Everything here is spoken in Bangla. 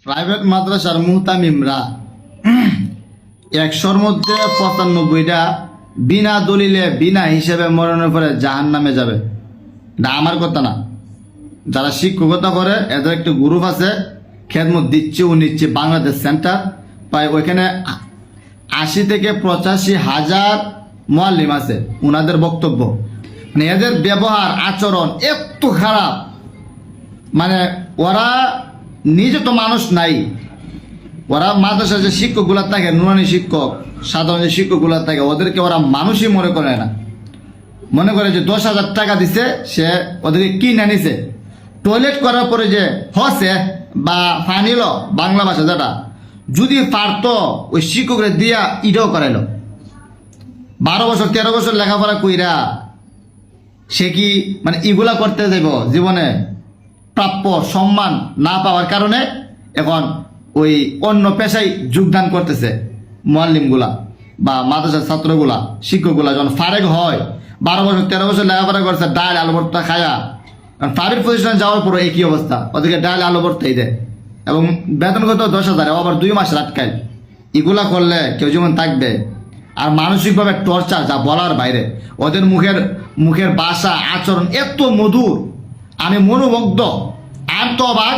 প্রাইভেট মাদ্রাসার মুহতামিমরা 100-র মধ্যে 95টা বিনা দলিলে বিনা হিসেবে মরণের পরে জাহান্নামে যাবে। না আমার কথা না, যারা শিক্ষকতা করে এদের একটা গ্রুপ আছে, খেদমত দিচ্ছে ও নিচ্ছে বাংলাদেশ সেন্টার, প্রায় ওইখানে 80 থেকে 85 হাজার মুআল্লিম আছে। ওনাদের বক্তব্য মানে এদের ব্যবহার আচরণ এত খারাপ, মানে ওরা নিজে তো মানুষ নাই, ওরা মাদ্রাসার যে শিক্ষকগুলা থাকে, নুরানি শিক্ষক, সাধারণ যে শিক্ষকগুলা থাকে, ওদেরকে ওরা মানুষই মনে করে না। মনে করে যে 10,000 টাকা দিছে, সে ওদেরকে কিনে নিছে। টয়লেট করার পরে যে হসে বা ফানিল বাংলা ভাষা যেটা যদি পারতো ওই শিক্ষকরা দিয়া ইটাও করাইল। 12 বছর 13 বছর লেখাপড়া কইরা সে কি মানে এগুলা করতে যাইব? জীবনে প্রাপ্য সম্মান না পাওয়ার কারণে এখন ওই অন্য পেশায় যোগদান করতেছে মুআল্লিমগুলা বা মাদ্রাসার ছাত্রগুলা, শিক্ষকগুলা। যখন ফারেক হয়, 12 বছর 13 বছর লেখাপড়া করছে, ডাল আলু ভর্তা খায়া, কারণ প্রাইভেট প্রতিষ্ঠানে যাওয়ার পরে একই অবস্থা, ওদেরকে ডাল আলু ভর্তাই দেয় এবং বেতন কত 10,000, আবার 2 মাস আটকায়। এগুলা করলে কেউ যেমন থাকবে। আর মানসিকভাবে টর্চার যা বলার বাইরে। ওদের মুখের ভাষা আচরণ এত মধুর, আমি মনোমুগ্ধ। আর তো অবাক